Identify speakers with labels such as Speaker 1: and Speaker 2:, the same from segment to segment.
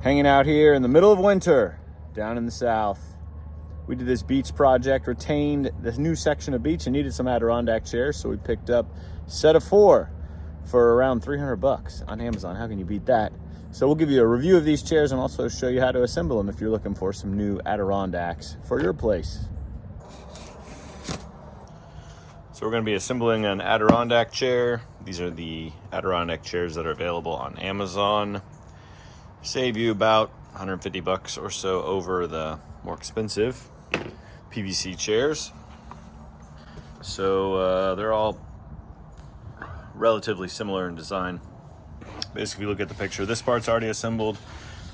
Speaker 1: hanging out here in the middle of winter down in the south. We did this beach project, retained this new section of beach and needed some Adirondack chairs, so we picked up a set of 4 for around 300 bucks on Amazon. How can you beat that? So we'll give you a review of these chairs and also show you how to assemble them if you're looking for some new Adirondacks for your place. So we're going to be assembling an Adirondack chair. These are the Adirondack chairs that are available on Amazon. Save you about 150 bucks or so over the more expensive PVC chairs. So they're all relatively similar in design. Basically, look at the picture. This part's already assembled.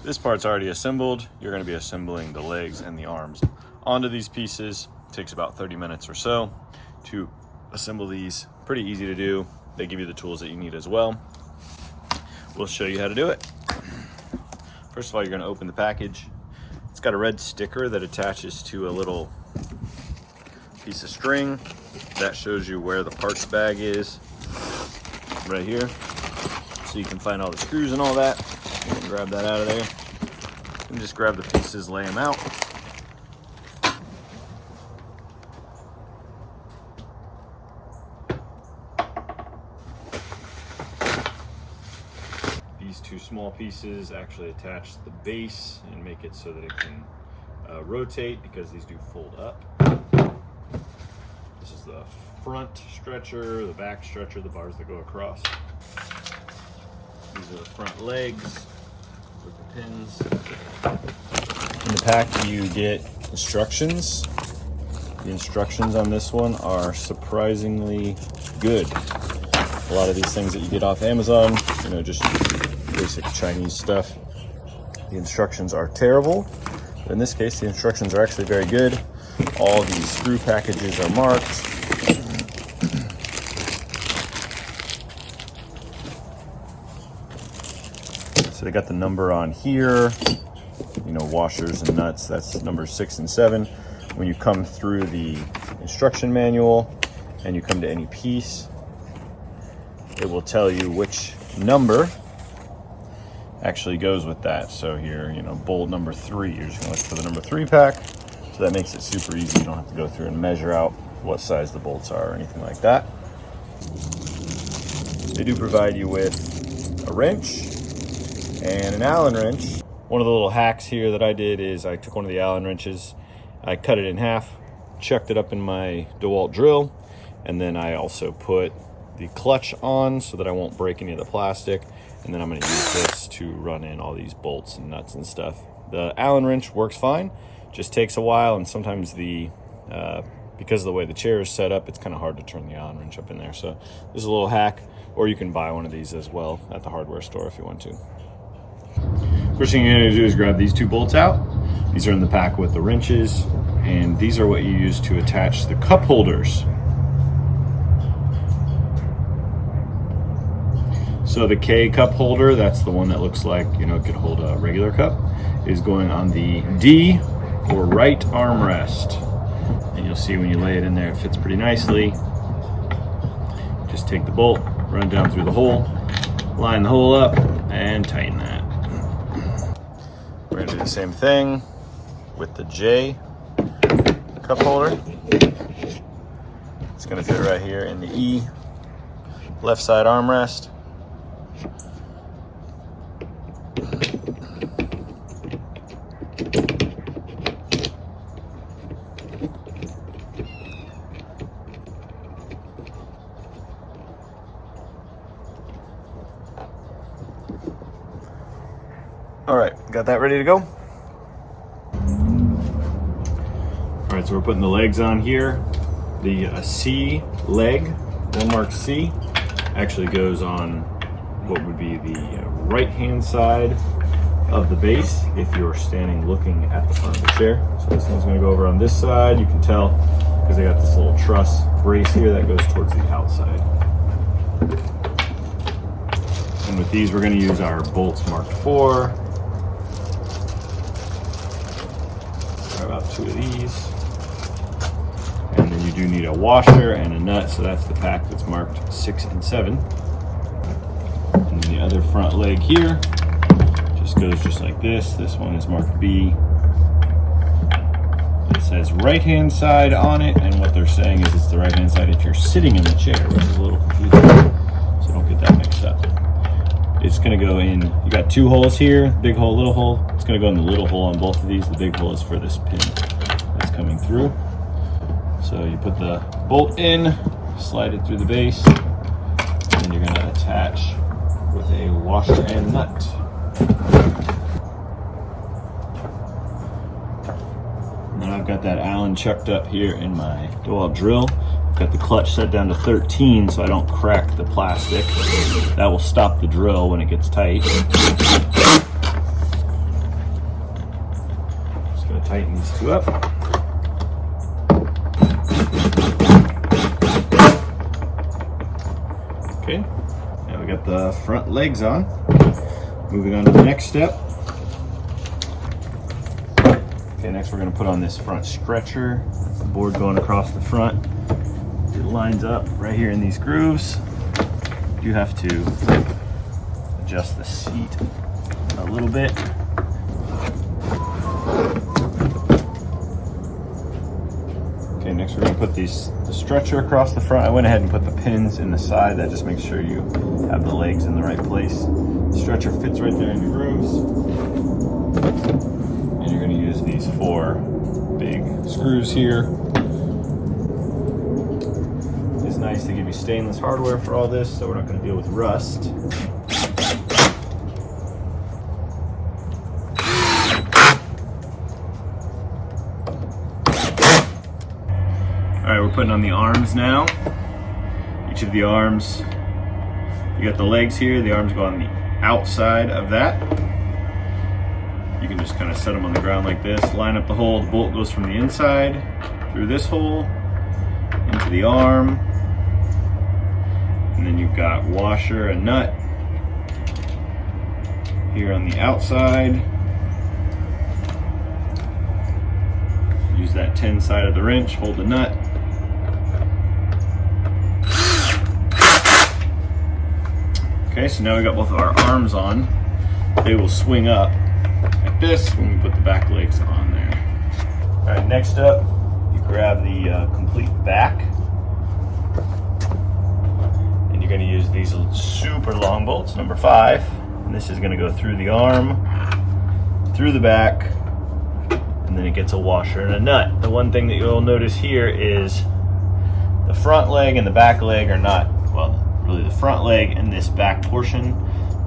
Speaker 1: This part's already assembled. You're going to be assembling the legs and the arms onto these pieces. It takes about 30 minutes or so to assemble these. Pretty easy to do. They give you the tools that you need as well. We'll show you how to do it. First of all, you're going to open the package. It's got a red sticker that attaches to a little piece of string that shows you where the parts bag is right here, so you can find all the screws and all that. You can grab that out of there and just grab the pieces, lay them out. These 2 small pieces actually attach the base and make it so that it can rotate, because these do fold up. This is the front stretcher, the back stretcher, the bars that go across. These are the front legs with the pins. In the pack you get instructions. The instructions on this one are surprisingly good. A lot of these things that you get off Amazon, just basic Chinese stuff, the instructions are terrible. But in this case, the instructions are actually very good. All these screw packages are marked. So they got the number on here, washers and nuts. That's number 6 and 7. When you come through the instruction manual and you come to any piece, it will tell you which number actually goes with that. So here, bolt number 3, you're just gonna look for the number 3 pack. So that makes it super easy. You don't have to go through and measure out what size the bolts are or anything like that. They do provide you with a wrench and an Allen wrench. One of the little hacks here that I did is I took one of the Allen wrenches, I cut it in half, chucked it up in my DeWalt drill, and then I also put the clutch on so that I won't break any of the plastic. And then I'm going to use this to run in all these bolts and nuts and stuff. The Allen wrench works fine, just takes a while, and sometimes because of the way the chair is set up, it's kind of hard to turn the Allen wrench up in there. So this is a little hack, or you can buy one of these as well at the hardware store if you want to. First thing you're going to do is grab these 2 bolts out. These are in the pack with the wrenches, and these are what you use to attach the cup holders. So the K cup holder, that's the one that looks like, it could hold a regular cup, is going on the D or right armrest. And you'll see when you lay it in there, it fits pretty nicely. Just take the bolt, run down through the hole, line the hole up, and tighten that. We're gonna do the same thing with the J cup holder. It's gonna fit right here in the E left side armrest. All right, got that ready to go? All right, so we're putting the legs on here. The C leg, one marked C, actually goes on what would be the right-hand side of the base if you're standing looking at the front of the chair. So this one's gonna go over on this side. You can tell because they got this little truss brace here that goes towards the outside. And with these, we're gonna use our bolts marked 4. About 2 of these, and then you do need a washer and a nut, so that's the pack that's marked 6 and 7. And then the other front leg here just goes just like this. This one is marked B. It says right hand side on it, and what they're saying is it's the right hand side if you're sitting in the chair, which is a little confusing, so don't get that mixed up. It's gonna go in, you got two holes here, big hole, little hole. It's gonna go in the little hole on both of these. The big hole is for this pin that's coming through. So you put the bolt in, slide it through the base, and then you're gonna attach with a washer and nut. And then I've got that Allen chucked up here in my DeWalt drill. I've got the clutch set down to 13 so I don't crack the plastic. That will stop the drill when it gets tight. Just gonna tighten these two up. Okay, now we got the front legs on. Moving on to the next step. Okay, next we're going to put on this front stretcher. That's the board going across the front. It lines up right here in these grooves. You have to adjust the seat a little bit. Okay, next we're going to put the stretcher across the front. I went ahead and put the pins in the side. That just makes sure you have the legs in the right place. The stretcher fits right there in the grooves. And you're going to use these 4 big screws here. It's nice to give you stainless hardware for all this, so we're not going to deal with rust. Alright, we're putting on the arms now. Each of the arms, you got the legs here, the arms go on the outside of that. You can just kind of set them on the ground like this, line up the hole, the bolt goes from the inside through this hole into the arm, and then you've got washer and nut here on the outside. Use that 10 side of the wrench, hold the nut. Okay, so now we got both of our arms on. They will swing up like this when we put the back legs on there. All right, next up, you grab the complete back. And you're gonna use these super long bolts, number 5. And this is gonna go through the arm, through the back, and then it gets a washer and a nut. The one thing that you'll notice here is the front leg and the back leg are not, well, really the front leg and this back portion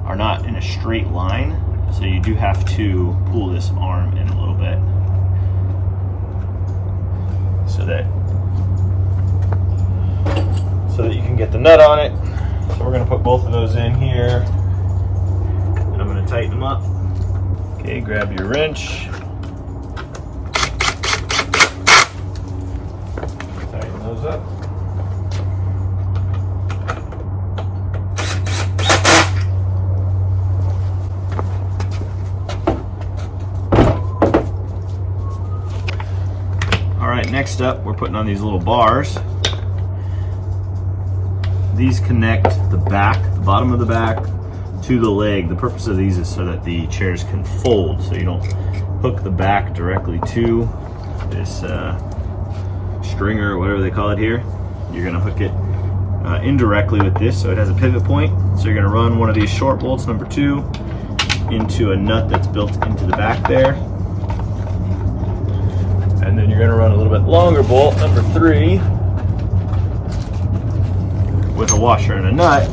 Speaker 1: are not in a straight line. So you do have to pull this arm in a little bit so that you can get the nut on it. So we're gonna put both of those in here and I'm gonna tighten them up. Okay, grab your wrench. Tighten those up. Next up, we're putting on these little bars. These connect the back, the bottom of the back, to the leg. The purpose of these is so that the chairs can fold, so you don't hook the back directly to this stringer or whatever they call it here. You're gonna hook it indirectly with this, so it has a pivot point. So you're gonna run one of these short bolts, number 2, into a nut that's built into the back there. And then you're going to run a little bit longer bolt, number 3, with a washer and a nut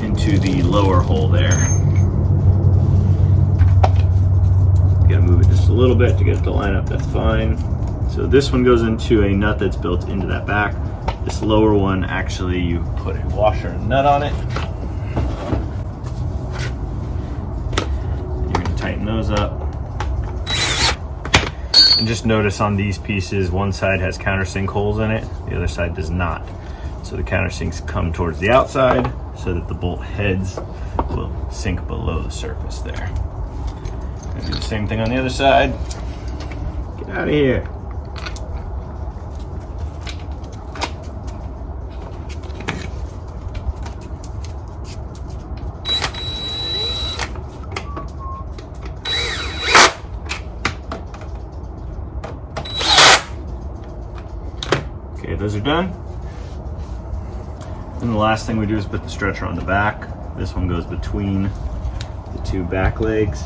Speaker 1: into the lower hole there. You got to move it just a little bit to get it to line up, that's fine. So this one goes into a nut that's built into that back. This lower one, actually, you put a washer and nut on it. You're going to tighten those up. And just notice on these pieces, one side has countersink holes in it, the other side does not. So the countersinks come towards the outside so that the bolt heads will sink below the surface there. And do the same thing on the other side. Get out of here. those are done. And the last thing we do is put the stretcher on the back. This one goes between the two back legs.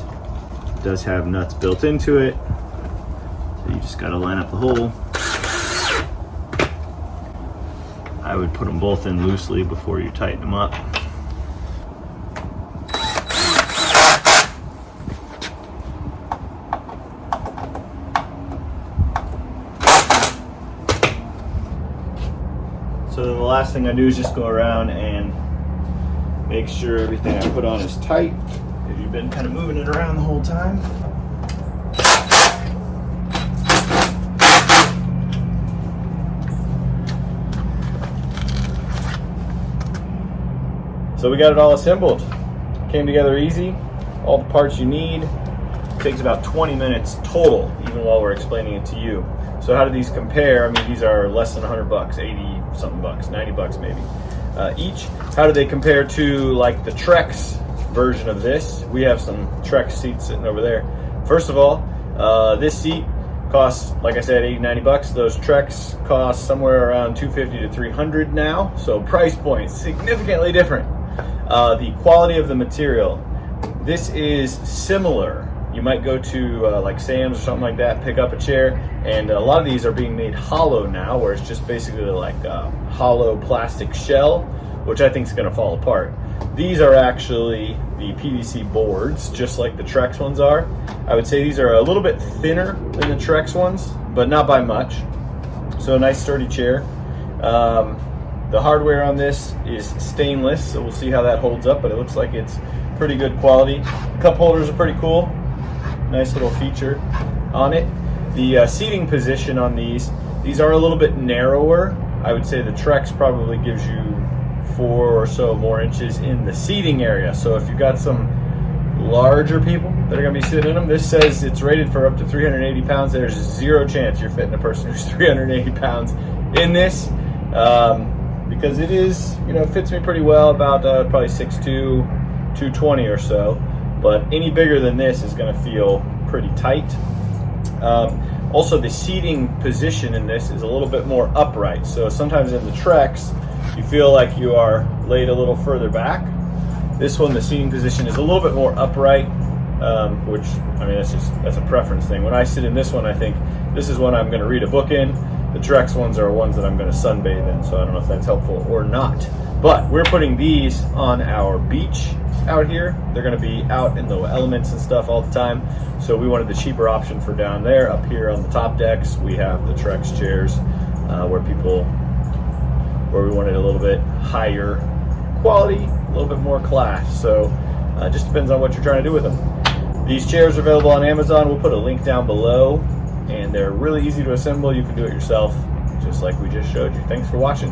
Speaker 1: It does have nuts built into it, so you just gotta line up the hole. I would put them both in loosely before you tighten them up. So then the last thing I do is just go around and make sure everything I put on is tight, because you've been kind of moving it around the whole time. So we got it all assembled. Came together easy, all the parts you need. It takes about 20 minutes total, even while we're explaining it to you. So how do these compare? I mean, these are less than 100 bucks, 80 something bucks, 90 bucks maybe each. How do they compare to like the Trex version of this? We have some Trex seats sitting over there. First of all, this seat costs, like I said, 80, 90 bucks. Those Trex cost somewhere around 250 to 300 now. So price point significantly different. The quality of the material, this is similar. You might go to like Sam's or something like that, pick up a chair, and a lot of these are being made hollow now, where it's just basically like a hollow plastic shell, which I think is going to fall apart. These are actually the PVC boards, just like the Trex ones are. I would say these are a little bit thinner than the Trex ones, but not by much. So a nice sturdy chair. The hardware on this is stainless, so we'll see how that holds up, but it looks like it's pretty good quality. Cup holders are pretty cool. Nice little feature on it. The seating position on these are a little bit narrower. I would say the Trex probably gives you 4 or so more inches in the seating area. So if you've got some larger people that are gonna be sitting in them, this says it's rated for up to 380 pounds. There's zero chance you're fitting a person who's 380 pounds in this. Because it is, you know, fits me pretty well, about probably 6'2", 220 or so. But any bigger than this is going to feel pretty tight. Also, the seating position in this is a little bit more upright. So sometimes in the Trex, you feel like you are laid a little further back. This one, the seating position is a little bit more upright, which, I mean, that's a preference thing. When I sit in this one, I think this is one I'm going to read a book in. The Trex ones are ones that I'm going to sunbathe in, so I don't know if that's helpful or not. But we're putting these on our beach out here. They're going to be out in the elements and stuff all the time, so we wanted the cheaper option for down there. Up here on the top decks, we have the Trex chairs where we wanted a little bit higher quality, a little bit more class. So it just depends on what you're trying to do with them. These chairs are available on Amazon. We'll put a link down below, and they're really easy to assemble. You can do it yourself, just like we just showed you. Thanks for watching.